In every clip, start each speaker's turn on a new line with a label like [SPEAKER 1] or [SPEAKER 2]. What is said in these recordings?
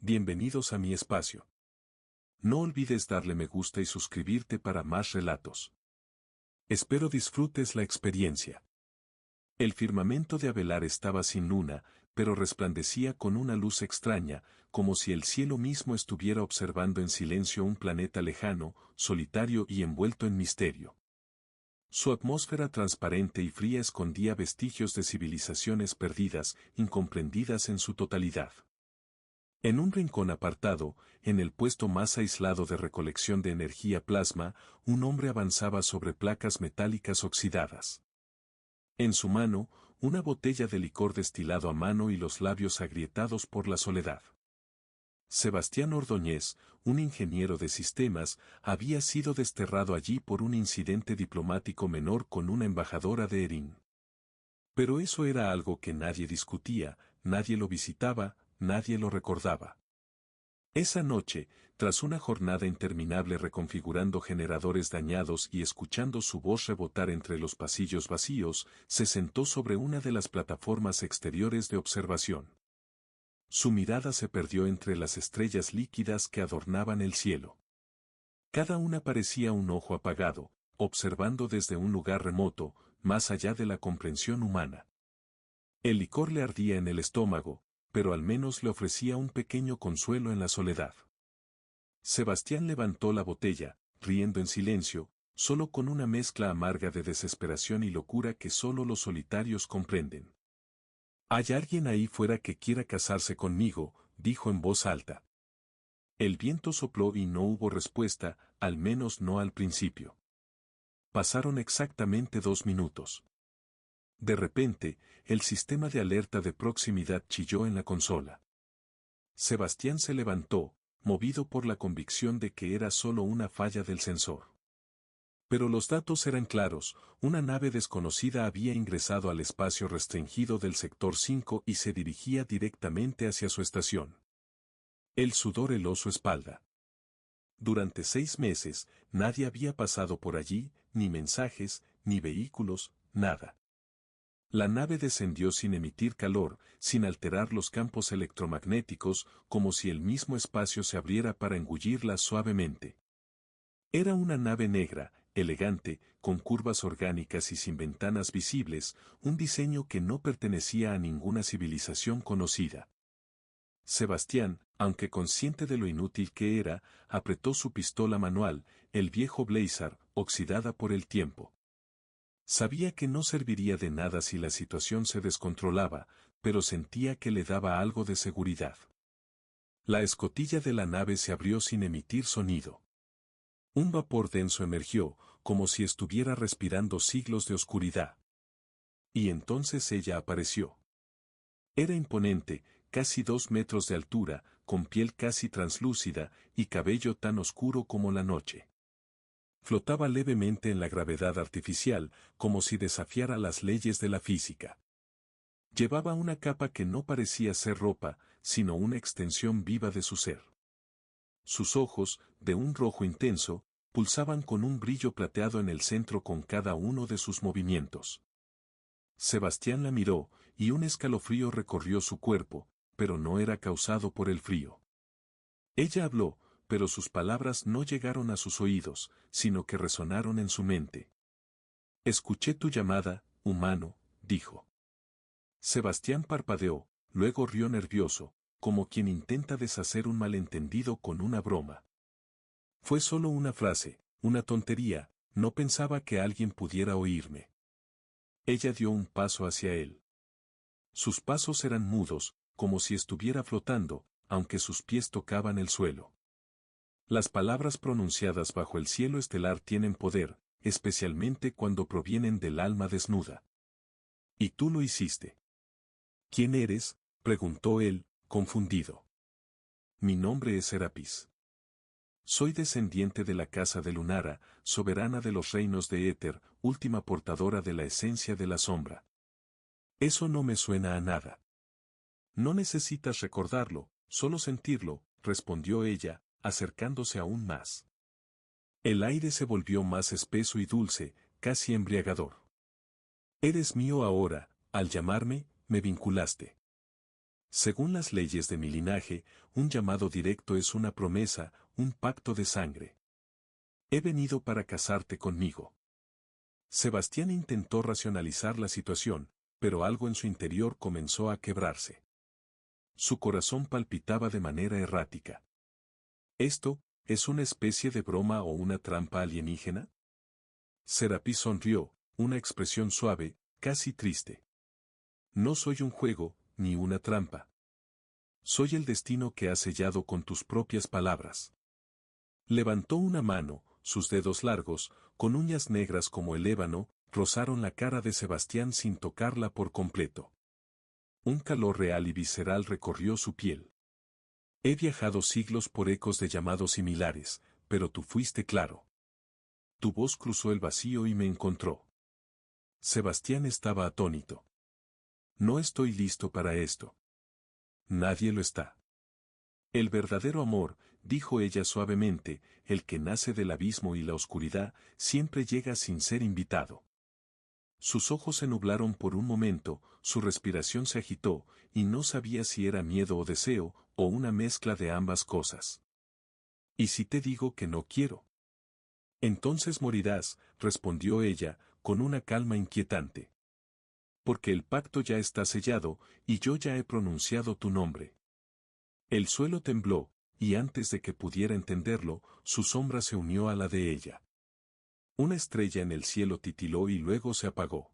[SPEAKER 1] Bienvenidos a mi espacio. No olvides darle me gusta y suscribirte para más relatos. Espero disfrutes la experiencia. El firmamento de Avelar estaba sin luna, pero resplandecía con una luz extraña, como si el cielo mismo estuviera observando en silencio un planeta lejano, solitario y envuelto en misterio. Su atmósfera transparente y fría escondía vestigios de civilizaciones perdidas, incomprendidas en su totalidad. En un rincón apartado, en el puesto más aislado de recolección de energía plasma, un hombre avanzaba sobre placas metálicas oxidadas. En su mano, una botella de licor destilado a mano y los labios agrietados por la soledad. Sebastián Ordóñez, un ingeniero de sistemas, había sido desterrado allí por un incidente diplomático menor con una embajadora de Erin. Pero eso era algo que nadie discutía, nadie lo visitaba, nadie lo recordaba. Esa noche, tras una jornada interminable reconfigurando generadores dañados y escuchando su voz rebotar entre los pasillos vacíos, se sentó sobre una de las plataformas exteriores de observación. Su mirada se perdió entre las estrellas líquidas que adornaban el cielo. Cada una parecía un ojo apagado, observando desde un lugar remoto, más allá de la comprensión humana. El licor le ardía en el estómago, pero al menos le ofrecía un pequeño consuelo en la soledad. Sebastián levantó la botella, riendo en silencio, solo con una mezcla amarga de desesperación y locura que solo los solitarios comprenden. «Hay alguien ahí fuera que quiera casarse conmigo», dijo en voz alta. El viento sopló y no hubo respuesta, al menos no al principio. Pasaron exactamente 2 minutos. De repente, el sistema de alerta de proximidad chilló en la consola. Sebastián se levantó, movido por la convicción de que era solo una falla del sensor. Pero los datos eran claros, una nave desconocida había ingresado al espacio restringido del sector 5 y se dirigía directamente hacia su estación. El sudor heló su espalda. Durante 6 meses, nadie había pasado por allí, ni mensajes, ni vehículos, nada. La nave descendió sin emitir calor, sin alterar los campos electromagnéticos, como si el mismo espacio se abriera para engullirla suavemente. Era una nave negra, elegante, con curvas orgánicas y sin ventanas visibles, un diseño que no pertenecía a ninguna civilización conocida. Sebastián, aunque consciente de lo inútil que era, apretó su pistola manual, el viejo Blazer, oxidada por el tiempo. Sabía que no serviría de nada si la situación se descontrolaba, pero sentía que le daba algo de seguridad. La escotilla de la nave se abrió sin emitir sonido. Un vapor denso emergió, como si estuviera respirando siglos de oscuridad. Y entonces ella apareció. Era imponente, casi 2 metros de altura, con piel casi translúcida y cabello tan oscuro como la noche. Flotaba levemente en la gravedad artificial, como si desafiara las leyes de la física. Llevaba una capa que no parecía ser ropa, sino una extensión viva de su ser. Sus ojos, de un rojo intenso, pulsaban con un brillo plateado en el centro con cada uno de sus movimientos. Sebastián la miró, y un escalofrío recorrió su cuerpo, pero no era causado por el frío. Ella habló, pero sus palabras no llegaron a sus oídos, sino que resonaron en su mente. «Escuché tu llamada, humano», dijo. Sebastián parpadeó, luego rió nervioso, como quien intenta deshacer un malentendido con una broma. Fue solo una frase, una tontería, no pensaba que alguien pudiera oírme. Ella dio un paso hacia él. Sus pasos eran mudos, como si estuviera flotando, aunque sus pies tocaban el suelo. Las palabras pronunciadas bajo el cielo estelar tienen poder, especialmente cuando provienen del alma desnuda. «Y tú lo hiciste». «¿Quién eres?», preguntó él, confundido. «Mi nombre es Serapis. Soy descendiente de la casa de Lunara, soberana de los reinos de Éter, última portadora de la esencia de la sombra». «Eso no me suena a nada». «No necesitas recordarlo, solo sentirlo», respondió ella, acercándose aún más. El aire se volvió más espeso y dulce, casi embriagador. «Eres mío ahora, al llamarme, me vinculaste». Según las leyes de mi linaje, un llamado directo es una promesa, un pacto de sangre. He venido para casarte conmigo. Sebastián intentó racionalizar la situación, pero algo en su interior comenzó a quebrarse. Su corazón palpitaba de manera errática. ¿Esto es una especie de broma o una trampa alienígena? Serapis sonrió, una expresión suave, casi triste. No soy un juego, ni una trampa. Soy el destino que has sellado con tus propias palabras. Levantó una mano, sus dedos largos, con uñas negras como el ébano, rozaron la cara de Sebastián sin tocarla por completo. Un calor real y visceral recorrió su piel. He viajado siglos por ecos de llamados similares, pero tú fuiste claro. Tu voz cruzó el vacío y me encontró. Sebastián estaba atónito. No estoy listo para esto. Nadie lo está. El verdadero amor, dijo ella suavemente, el que nace del abismo y la oscuridad, siempre llega sin ser invitado. Sus ojos se nublaron por un momento, su respiración se agitó, y no sabía si era miedo o deseo, o una mezcla de ambas cosas. ¿Y si te digo que no quiero? Entonces morirás, respondió ella, con una calma inquietante. Porque el pacto ya está sellado, y yo ya he pronunciado tu nombre. El suelo tembló, y antes de que pudiera entenderlo, su sombra se unió a la de ella. Una estrella en el cielo titiló y luego se apagó.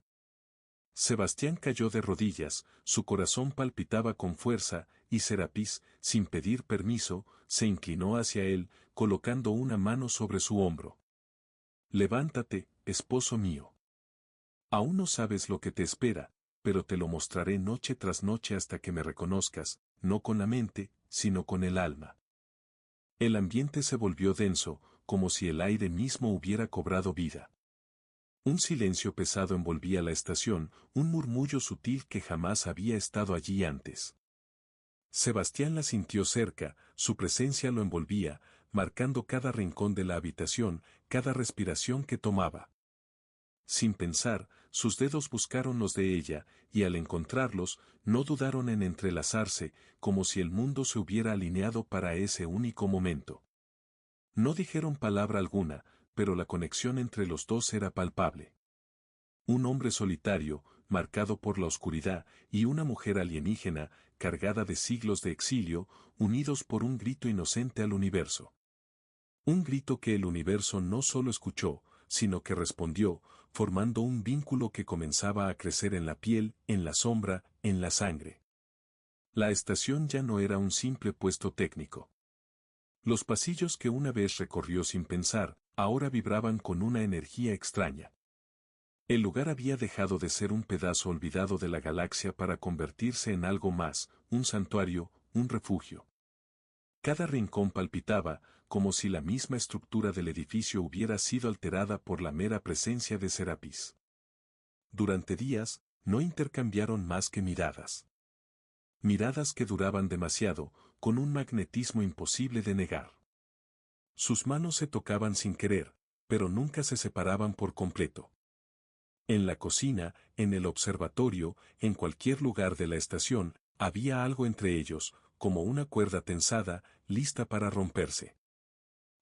[SPEAKER 1] Sebastián cayó de rodillas, su corazón palpitaba con fuerza, y Serapis, sin pedir permiso, se inclinó hacia él, colocando una mano sobre su hombro. Levántate, esposo mío. Aún no sabes lo que te espera, pero te lo mostraré noche tras noche hasta que me reconozcas, no con la mente, sino con el alma. El ambiente se volvió denso, como si el aire mismo hubiera cobrado vida. Un silencio pesado envolvía la estación, un murmullo sutil que jamás había estado allí antes. Sebastián la sintió cerca, su presencia lo envolvía, marcando cada rincón de la habitación, cada respiración que tomaba. Sin pensar, sus dedos buscaron los de ella, y al encontrarlos, no dudaron en entrelazarse, como si el mundo se hubiera alineado para ese único momento. No dijeron palabra alguna, pero la conexión entre los dos era palpable. Un hombre solitario, marcado por la oscuridad, y una mujer alienígena, cargada de siglos de exilio, unidos por un grito inocente al universo. Un grito que el universo no solo escuchó, sino que respondió, formando un vínculo que comenzaba a crecer en la piel, en la sombra, en la sangre. La estación ya no era un simple puesto técnico. Los pasillos que una vez recorrió sin pensar, ahora vibraban con una energía extraña. El lugar había dejado de ser un pedazo olvidado de la galaxia para convertirse en algo más, un santuario, un refugio. Cada rincón palpitaba, como si la misma estructura del edificio hubiera sido alterada por la mera presencia de Serapis. Durante días, no intercambiaron más que miradas. Miradas que duraban demasiado, con un magnetismo imposible de negar. Sus manos se tocaban sin querer, pero nunca se separaban por completo. En la cocina, en el observatorio, en cualquier lugar de la estación, había algo entre ellos, como una cuerda tensada, lista para romperse.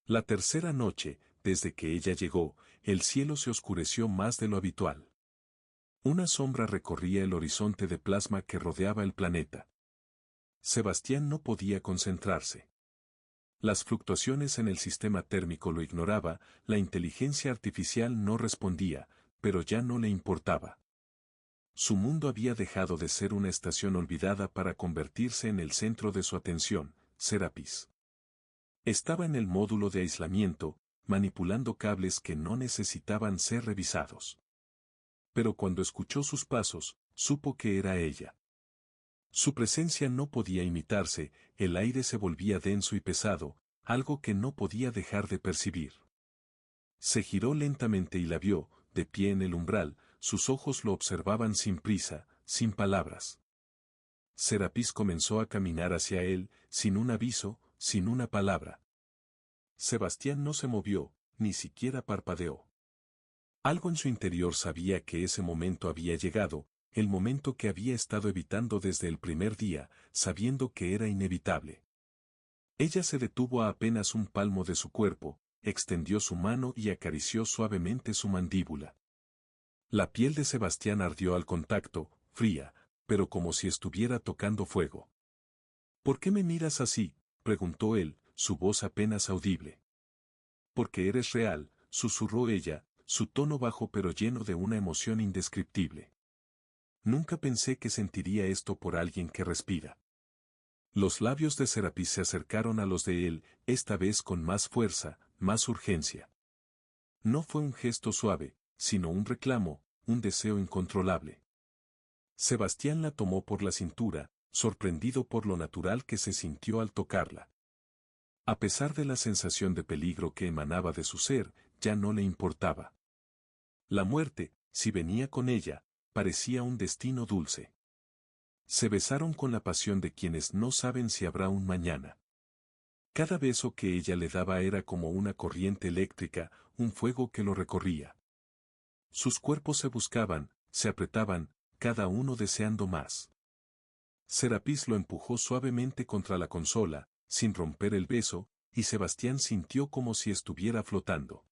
[SPEAKER 1] La tercera noche, desde que ella llegó, el cielo se oscureció más de lo habitual. Una sombra recorría el horizonte de plasma que rodeaba el planeta. Sebastián no podía concentrarse. Las fluctuaciones en el sistema térmico lo ignoraba, la inteligencia artificial no respondía, pero ya no le importaba. Su mundo había dejado de ser una estación olvidada para convertirse en el centro de su atención, Serapis. Estaba en el módulo de aislamiento, manipulando cables que no necesitaban ser revisados. Pero cuando escuchó sus pasos, supo que era ella. Su presencia no podía imitarse, el aire se volvía denso y pesado, algo que no podía dejar de percibir. Se giró lentamente y la vio, de pie en el umbral, sus ojos lo observaban sin prisa, sin palabras. Serapis comenzó a caminar hacia él, sin un aviso, sin una palabra. Sebastián no se movió, ni siquiera parpadeó. Algo en su interior sabía que ese momento había llegado, el momento que había estado evitando desde el primer día, sabiendo que era inevitable. Ella se detuvo a apenas un palmo de su cuerpo, extendió su mano y acarició suavemente su mandíbula. La piel de Sebastián ardió al contacto, fría, pero como si estuviera tocando fuego. ¿Por qué me miras así?, preguntó él, su voz apenas audible. Porque eres real, susurró ella, su tono bajo pero lleno de una emoción indescriptible. Nunca pensé que sentiría esto por alguien que respira. Los labios de Serapis se acercaron a los de él, esta vez con más fuerza, más urgencia. No fue un gesto suave, sino un reclamo, un deseo incontrolable. Sebastián la tomó por la cintura, sorprendido por lo natural que se sintió al tocarla. A pesar de la sensación de peligro que emanaba de su ser, ya no le importaba. La muerte, si venía con ella, parecía un destino dulce. Se besaron con la pasión de quienes no saben si habrá un mañana. Cada beso que ella le daba era como una corriente eléctrica, un fuego que lo recorría. Sus cuerpos se buscaban, se apretaban, cada uno deseando más. Serapis lo empujó suavemente contra la consola, sin romper el beso, y Sebastián sintió como si estuviera flotando.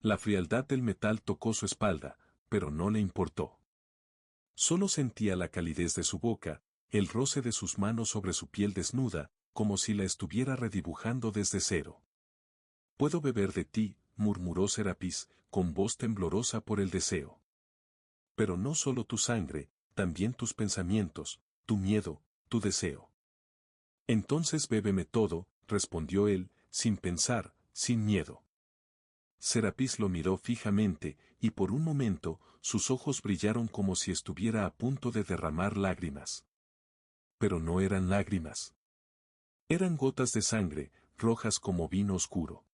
[SPEAKER 1] La frialdad del metal tocó su espalda, pero no le importó. Solo sentía la calidez de su boca, el roce de sus manos sobre su piel desnuda, como si la estuviera redibujando desde cero. «Puedo beber de ti», murmuró Serapis, con voz temblorosa por el deseo. «Pero no solo tu sangre, también tus pensamientos, tu miedo, tu deseo». «Entonces bébeme todo», respondió él, sin pensar, sin miedo. Serapis lo miró fijamente, y por un momento, sus ojos brillaron como si estuviera a punto de derramar lágrimas. Pero no eran lágrimas. Eran gotas de sangre, rojas como vino oscuro.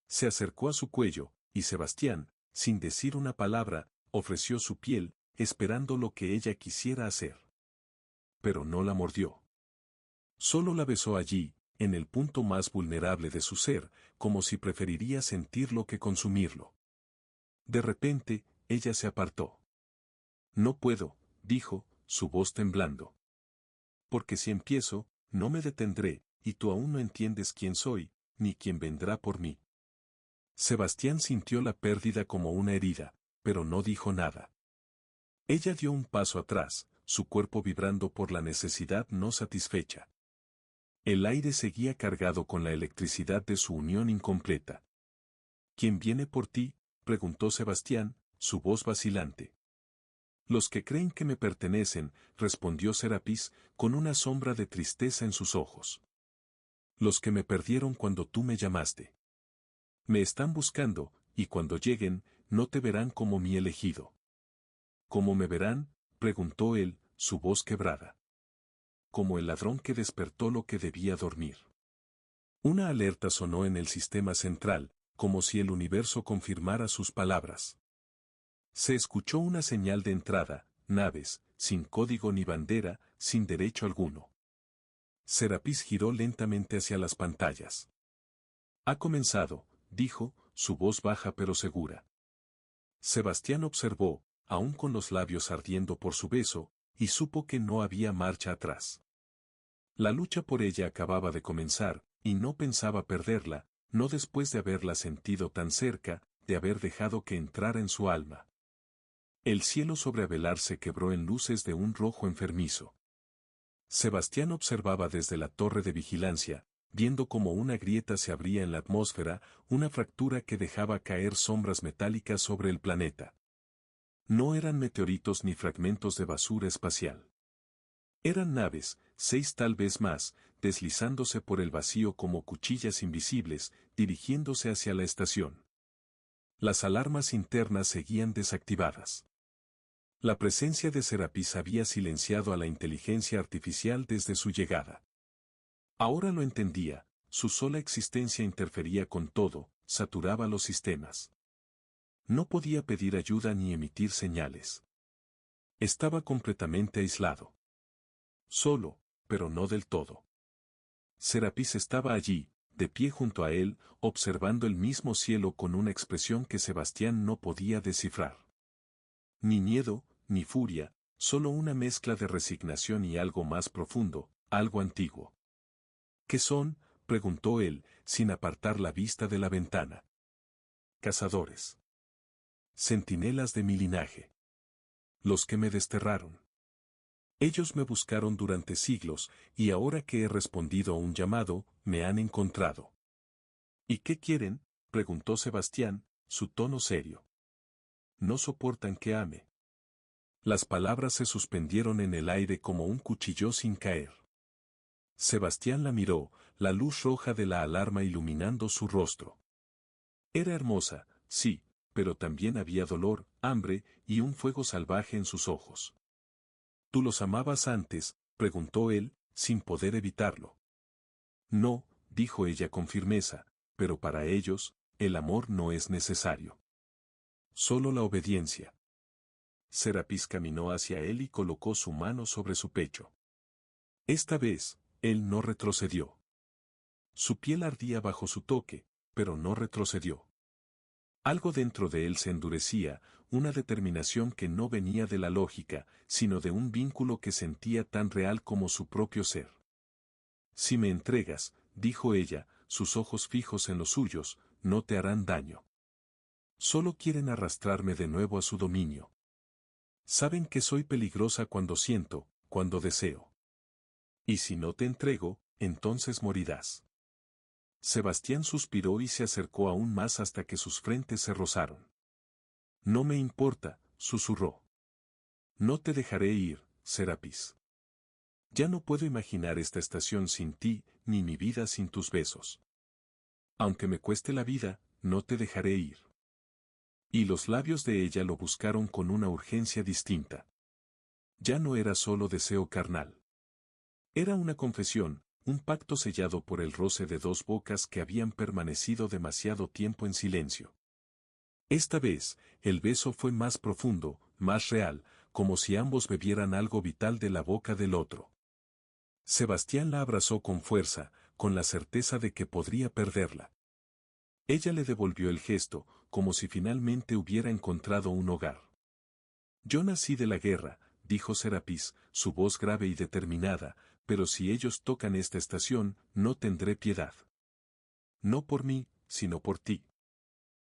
[SPEAKER 1] Se acercó a su cuello, y Sebastián, sin decir una palabra, ofreció su piel, esperando lo que ella quisiera hacer. Pero no la mordió. Solo la besó allí, en el punto más vulnerable de su ser, como si preferiría sentirlo que consumirlo. De repente, ella se apartó. «No puedo», dijo, su voz temblando. «Porque si empiezo, no me detendré, y tú aún no entiendes quién soy, ni quién vendrá por mí». Sebastián sintió la pérdida como una herida, pero no dijo nada. Ella dio un paso atrás, su cuerpo vibrando por la necesidad no satisfecha. El aire seguía cargado con la electricidad de su unión incompleta. «¿Quién viene por ti?», preguntó Sebastián, su voz vacilante. «Los que creen que me pertenecen», respondió Serapis, con una sombra de tristeza en sus ojos. «Los que me perdieron cuando tú me llamaste. Me están buscando, y cuando lleguen, no te verán como mi elegido». «¿Cómo me verán?», preguntó él, su voz quebrada. «Como el ladrón que despertó lo que debía dormir». Una alerta sonó en el sistema central, como si el universo confirmara sus palabras. Se escuchó una señal de entrada, naves, sin código ni bandera, sin derecho alguno. Serapis giró lentamente hacia las pantallas. «Ha comenzado», dijo, su voz baja pero segura. Sebastián observó, aún con los labios ardiendo por su beso, y supo que no había marcha atrás. La lucha por ella acababa de comenzar, y no pensaba perderla, no después de haberla sentido tan cerca, de haber dejado que entrara en su alma. El cielo sobre Avelar se quebró en luces de un rojo enfermizo. Sebastián observaba desde la torre de vigilancia, viendo cómo una grieta se abría en la atmósfera, una fractura que dejaba caer sombras metálicas sobre el planeta. No eran meteoritos ni fragmentos de basura espacial. Eran naves, 6 tal vez más, deslizándose por el vacío como cuchillas invisibles, dirigiéndose hacia la estación. Las alarmas internas seguían desactivadas. La presencia de Serapis había silenciado a la inteligencia artificial desde su llegada. Ahora lo entendía, su sola existencia interfería con todo, saturaba los sistemas. No podía pedir ayuda ni emitir señales. Estaba completamente aislado. Solo, pero no del todo. Serapis estaba allí, de pie junto a él, observando el mismo cielo con una expresión que Sebastián no podía descifrar. Ni miedo, ni furia, solo una mezcla de resignación y algo más profundo, algo antiguo. ¿Qué son?, preguntó él, sin apartar la vista de la ventana. Cazadores. Centinelas de mi linaje. Los que me desterraron. Ellos me buscaron durante siglos, y ahora que he respondido a un llamado, me han encontrado. ¿Y qué quieren?, preguntó Sebastián, su tono serio. No soportan que ame. Las palabras se suspendieron en el aire como un cuchillo sin caer. Sebastián la miró, la luz roja de la alarma iluminando su rostro. Era hermosa, sí, pero también había dolor, hambre y un fuego salvaje en sus ojos. ¿Tú los amabas antes?, preguntó él, sin poder evitarlo. No, dijo ella con firmeza, pero para ellos, el amor no es necesario. Solo la obediencia. Serapis caminó hacia él y colocó su mano sobre su pecho. Esta vez, él no retrocedió. Su piel ardía bajo su toque, pero no retrocedió. Algo dentro de él se endurecía, una determinación que no venía de la lógica, sino de un vínculo que sentía tan real como su propio ser. Si me entregas, dijo ella, sus ojos fijos en los suyos, no te harán daño. Solo quieren arrastrarme de nuevo a su dominio. Saben que soy peligrosa cuando siento, cuando deseo. Y si no te entrego, entonces morirás. Sebastián suspiró y se acercó aún más hasta que sus frentes se rozaron. No me importa, susurró. No te dejaré ir, Serapis. Ya no puedo imaginar esta estación sin ti, ni mi vida sin tus besos. Aunque me cueste la vida, no te dejaré ir. Y los labios de ella lo buscaron con una urgencia distinta. Ya no era solo deseo carnal. Era una confesión, un pacto sellado por el roce de dos bocas que habían permanecido demasiado tiempo en silencio. Esta vez, el beso fue más profundo, más real, como si ambos bebieran algo vital de la boca del otro. Sebastián la abrazó con fuerza, con la certeza de que podría perderla. Ella le devolvió el gesto, como si finalmente hubiera encontrado un hogar. Yo nací de la guerra, dijo Serapis, su voz grave y determinada, pero si ellos tocan esta estación, no tendré piedad. No por mí, sino por ti.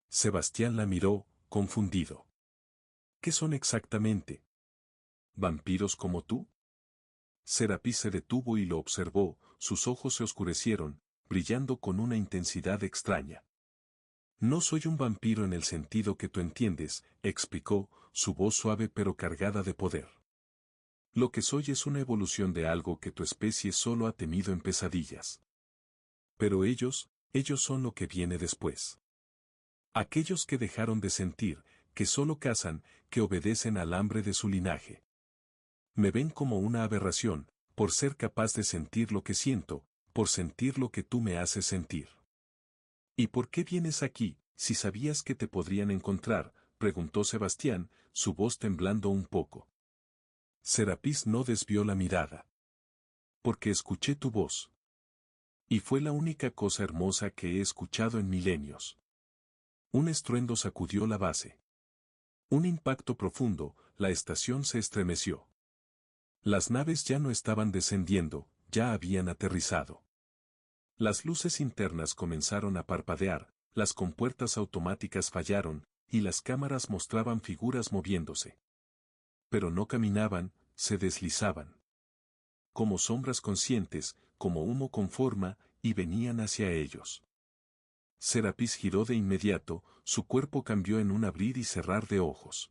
[SPEAKER 1] Sebastián la miró, confundido. ¿Qué son exactamente? ¿Vampiros como tú? Serapis se detuvo y lo observó, sus ojos se oscurecieron, brillando con una intensidad extraña. No soy un vampiro en el sentido que tú entiendes, explicó, su voz suave pero cargada de poder. Lo que soy es una evolución de algo que tu especie solo ha temido en pesadillas. Pero ellos son lo que viene después. Aquellos que dejaron de sentir, que solo cazan, que obedecen al hambre de su linaje. Me ven como una aberración, por ser capaz de sentir lo que siento, por sentir lo que tú me haces sentir. ¿Y por qué vienes aquí, si sabías que te podrían encontrar?, preguntó Sebastián, su voz temblando un poco. Serapis no desvió la mirada. Porque escuché tu voz. Y fue la única cosa hermosa que he escuchado en milenios. Un estruendo sacudió la base. Un impacto profundo, la estación se estremeció. Las naves ya no estaban descendiendo, ya habían aterrizado. Las luces internas comenzaron a parpadear, las compuertas automáticas fallaron, y las cámaras mostraban figuras moviéndose. Pero no caminaban, se deslizaban. Como sombras conscientes, como humo con forma, y venían hacia ellos. Serapis giró de inmediato, su cuerpo cambió en un abrir y cerrar de ojos.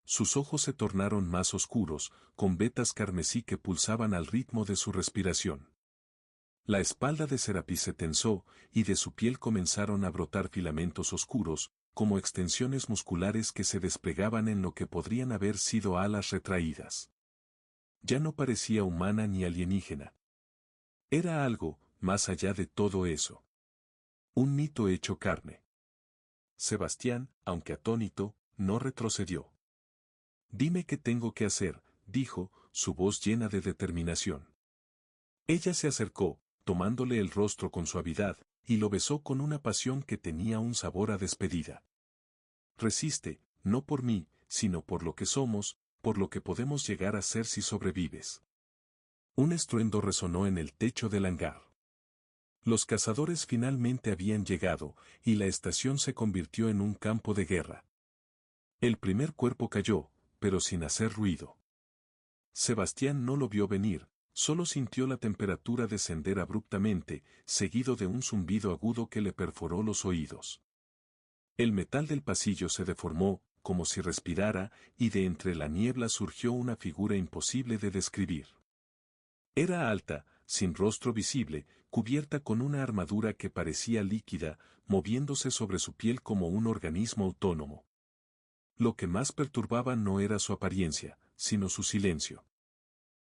[SPEAKER 1] Sus ojos se tornaron más oscuros, con vetas carmesí que pulsaban al ritmo de su respiración. La espalda de Serapis se tensó, y de su piel comenzaron a brotar filamentos oscuros, como extensiones musculares que se desplegaban en lo que podrían haber sido alas retraídas. Ya no parecía humana ni alienígena. Era algo, más allá de todo eso. Un mito hecho carne. Sebastián, aunque atónito, no retrocedió. Dime qué tengo que hacer, dijo, su voz llena de determinación. Ella se acercó, tomándole el rostro con suavidad, y lo besó con una pasión que tenía un sabor a despedida. Resiste, no por mí, sino por lo que somos, por lo que podemos llegar a ser si sobrevives. Un estruendo resonó en el techo del hangar. Los cazadores finalmente habían llegado, y la estación se convirtió en un campo de guerra. El primer cuerpo cayó, pero sin hacer ruido. Sebastián no lo vio venir, solo sintió la temperatura descender abruptamente, seguido de un zumbido agudo que le perforó los oídos. El metal del pasillo se deformó, como si respirara, y de entre la niebla surgió una figura imposible de describir. Era alta, sin rostro visible, cubierta con una armadura que parecía líquida, moviéndose sobre su piel como un organismo autónomo. Lo que más perturbaba no era su apariencia, sino su silencio.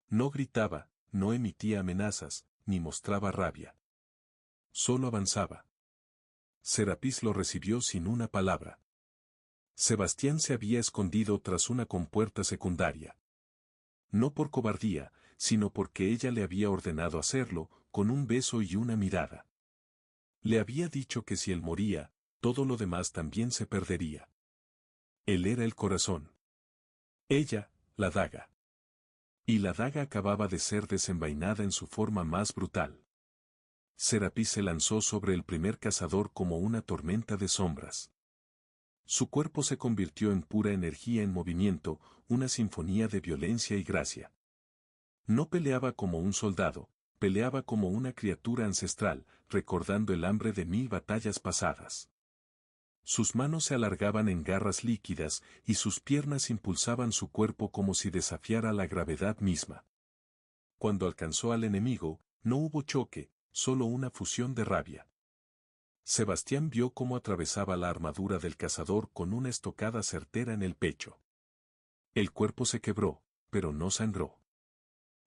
[SPEAKER 1] No gritaba, no emitía amenazas, ni mostraba rabia. Solo avanzaba. Serapis lo recibió sin una palabra. Sebastián se había escondido tras una compuerta secundaria. No por cobardía, sino porque ella le había ordenado hacerlo, con un beso y una mirada. Le había dicho que si él moría, todo lo demás también se perdería. Él era el corazón. Ella, la daga. Y la daga acababa de ser desenvainada en su forma más brutal. Serapis se lanzó sobre el primer cazador como una tormenta de sombras. Su cuerpo se convirtió en pura energía en movimiento, una sinfonía de violencia y gracia. No peleaba como un soldado, peleaba como una criatura ancestral, recordando el hambre de 1000 batallas pasadas. Sus manos se alargaban en garras líquidas, y sus piernas impulsaban su cuerpo como si desafiara la gravedad misma. Cuando alcanzó al enemigo, no hubo choque, solo una fusión de rabia. Sebastián vio cómo atravesaba la armadura del cazador con una estocada certera en el pecho. El cuerpo se quebró, pero no sangró.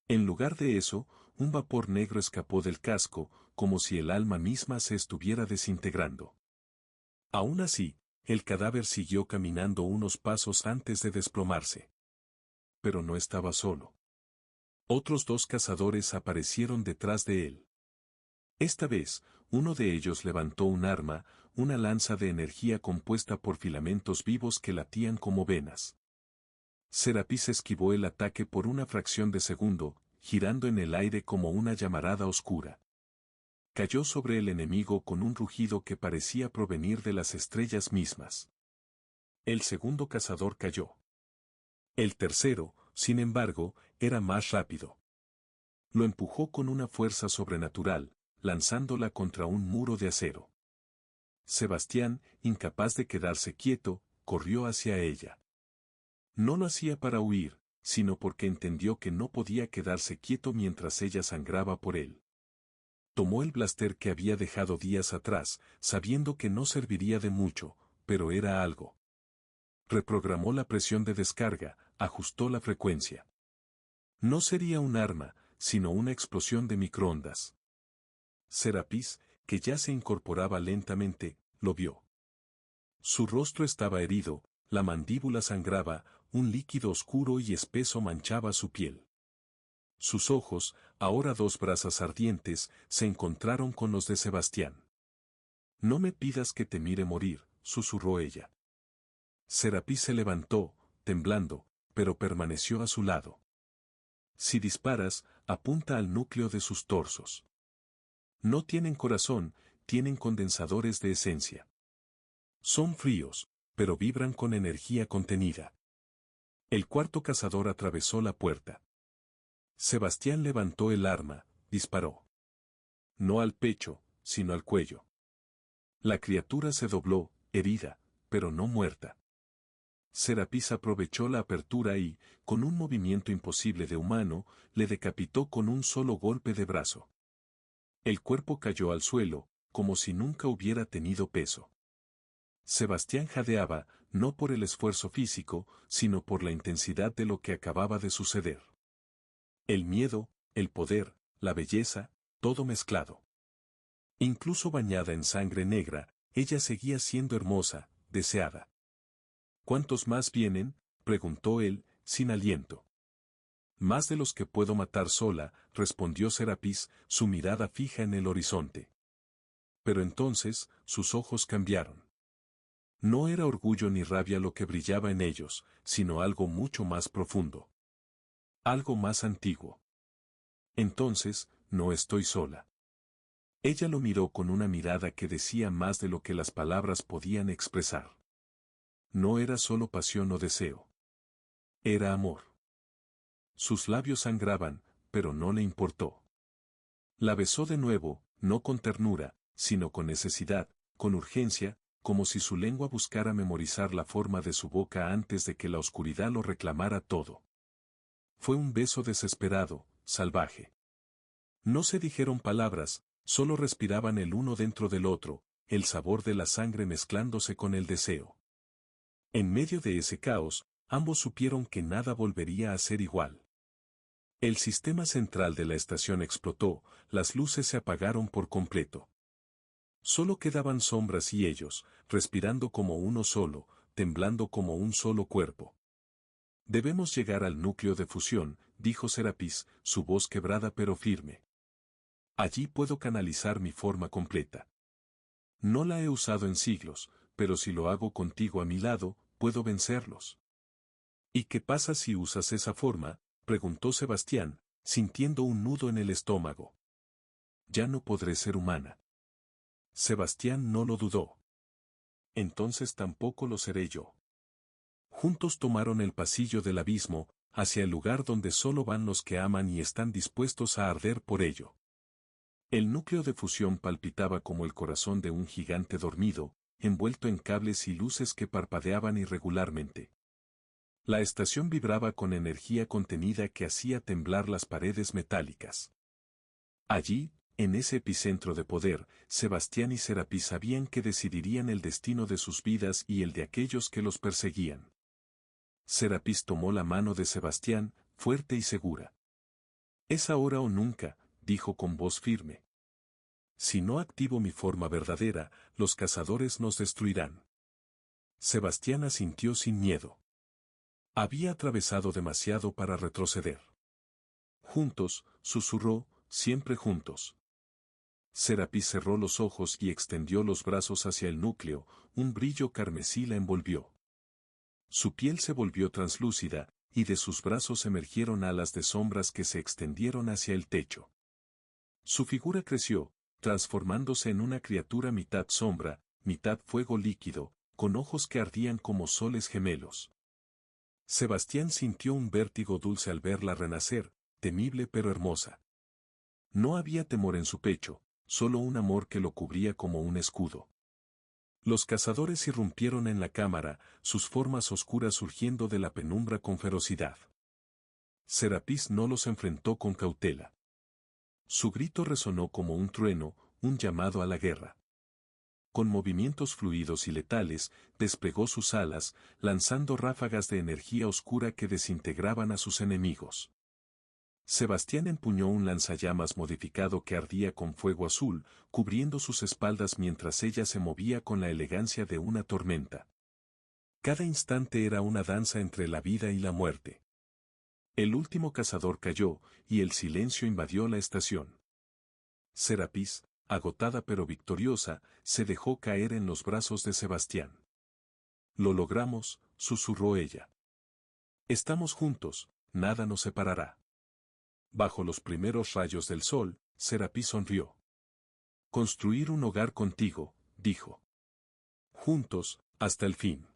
[SPEAKER 1] En lugar de eso, un vapor negro escapó del casco, como si el alma misma se estuviera desintegrando. Aún así, el cadáver siguió caminando unos pasos antes de desplomarse. Pero no estaba solo. Otros 2 cazadores aparecieron detrás de él. Esta vez, uno de ellos levantó un arma, una lanza de energía compuesta por filamentos vivos que latían como venas. Serapis esquivó el ataque por una fracción de segundo, girando en el aire como una llamarada oscura. Cayó sobre el enemigo con un rugido que parecía provenir de las estrellas mismas. El segundo cazador cayó. El tercero, sin embargo, era más rápido. Lo empujó con una fuerza sobrenatural, lanzándola contra un muro de acero. Sebastián, incapaz de quedarse quieto, corrió hacia ella. No lo hacía para huir, sino porque entendió que no podía quedarse quieto mientras ella sangraba por él. Tomó el blaster que había dejado días atrás, sabiendo que no serviría de mucho, pero era algo. Reprogramó la presión de descarga, ajustó la frecuencia. No sería un arma, sino una explosión de microondas. Serapis, que ya se incorporaba lentamente, lo vio. Su rostro estaba herido, la mandíbula sangraba, un líquido oscuro y espeso manchaba su piel. Sus ojos, ahora 2 brasas ardientes, se encontraron con los de Sebastián. No me pidas que te mire morir, susurró ella. Serapis se levantó, temblando, pero permaneció a su lado. Si disparas, apunta al núcleo de sus torsos. No tienen corazón, tienen condensadores de esencia. Son fríos, pero vibran con energía contenida. El cuarto cazador atravesó la puerta. Sebastián levantó el arma, disparó. No al pecho, sino al cuello. La criatura se dobló, herida, pero no muerta. Serapis aprovechó la apertura y, con un movimiento imposible de humano, le decapitó con un solo golpe de brazo. El cuerpo cayó al suelo, como si nunca hubiera tenido peso. Sebastián jadeaba, no por el esfuerzo físico, sino por la intensidad de lo que acababa de suceder. El miedo, el poder, la belleza, todo mezclado. Incluso bañada en sangre negra, ella seguía siendo hermosa, deseada. ¿Cuántos más vienen?, preguntó él, sin aliento. Más de los que puedo matar sola, respondió Serapis, su mirada fija en el horizonte. Pero entonces, sus ojos cambiaron. No era orgullo ni rabia lo que brillaba en ellos, sino algo mucho más profundo. Algo más antiguo. Entonces, no estoy sola. Ella lo miró con una mirada que decía más de lo que las palabras podían expresar. No era solo pasión o deseo. Era amor. Sus labios sangraban, pero no le importó. La besó de nuevo, no con ternura, sino con necesidad, con urgencia, como si su lengua buscara memorizar la forma de su boca antes de que la oscuridad lo reclamara todo. Fue un beso desesperado, salvaje. No se dijeron palabras, solo respiraban el uno dentro del otro, el sabor de la sangre mezclándose con el deseo. En medio de ese caos, ambos supieron que nada volvería a ser igual. El sistema central de la estación explotó, las luces se apagaron por completo. Solo quedaban sombras y ellos, respirando como uno solo, temblando como un solo cuerpo. Debemos llegar al núcleo de fusión, dijo Serapis, su voz quebrada pero firme. Allí puedo canalizar mi forma completa. No la he usado en siglos, pero si lo hago contigo a mi lado, puedo vencerlos. ¿Y qué pasa si usas esa forma?, preguntó Sebastián, sintiendo un nudo en el estómago. Ya no podré ser humana. Sebastián no lo dudó. Entonces tampoco lo seré yo. Juntos tomaron el pasillo del abismo, hacia el lugar donde solo van los que aman y están dispuestos a arder por ello. El núcleo de fusión palpitaba como el corazón de un gigante dormido, envuelto en cables y luces que parpadeaban irregularmente. La estación vibraba con energía contenida que hacía temblar las paredes metálicas. Allí, en ese epicentro de poder, Sebastián y Serapis sabían que decidirían el destino de sus vidas y el de aquellos que los perseguían. Serapis tomó la mano de Sebastián, fuerte y segura. «Es ahora o nunca», dijo con voz firme. «Si no activo mi forma verdadera, los cazadores nos destruirán». Sebastián asintió sin miedo. Había atravesado demasiado para retroceder. «Juntos», susurró, «siempre juntos». Serapis cerró los ojos y extendió los brazos hacia el núcleo, un brillo carmesí la envolvió. Su piel se volvió translúcida, y de sus brazos emergieron alas de sombras que se extendieron hacia el techo. Su figura creció, transformándose en una criatura mitad sombra, mitad fuego líquido, con ojos que ardían como soles gemelos. Sebastián sintió un vértigo dulce al verla renacer, temible pero hermosa. No había temor en su pecho, solo un amor que lo cubría como un escudo. Los cazadores irrumpieron en la cámara, sus formas oscuras surgiendo de la penumbra con ferocidad. Serapis no los enfrentó con cautela. Su grito resonó como un trueno, un llamado a la guerra. Con movimientos fluidos y letales, desplegó sus alas, lanzando ráfagas de energía oscura que desintegraban a sus enemigos. Sebastián empuñó un lanzallamas modificado que ardía con fuego azul, cubriendo sus espaldas mientras ella se movía con la elegancia de una tormenta. Cada instante era una danza entre la vida y la muerte. El último cazador cayó, y el silencio invadió la estación. Serapis, agotada pero victoriosa, se dejó caer en los brazos de Sebastián. «Lo logramos», susurró ella. «Estamos juntos, nada nos separará». Bajo los primeros rayos del sol, Serapis sonrió. «Construir un hogar contigo», dijo. «Juntos, hasta el fin».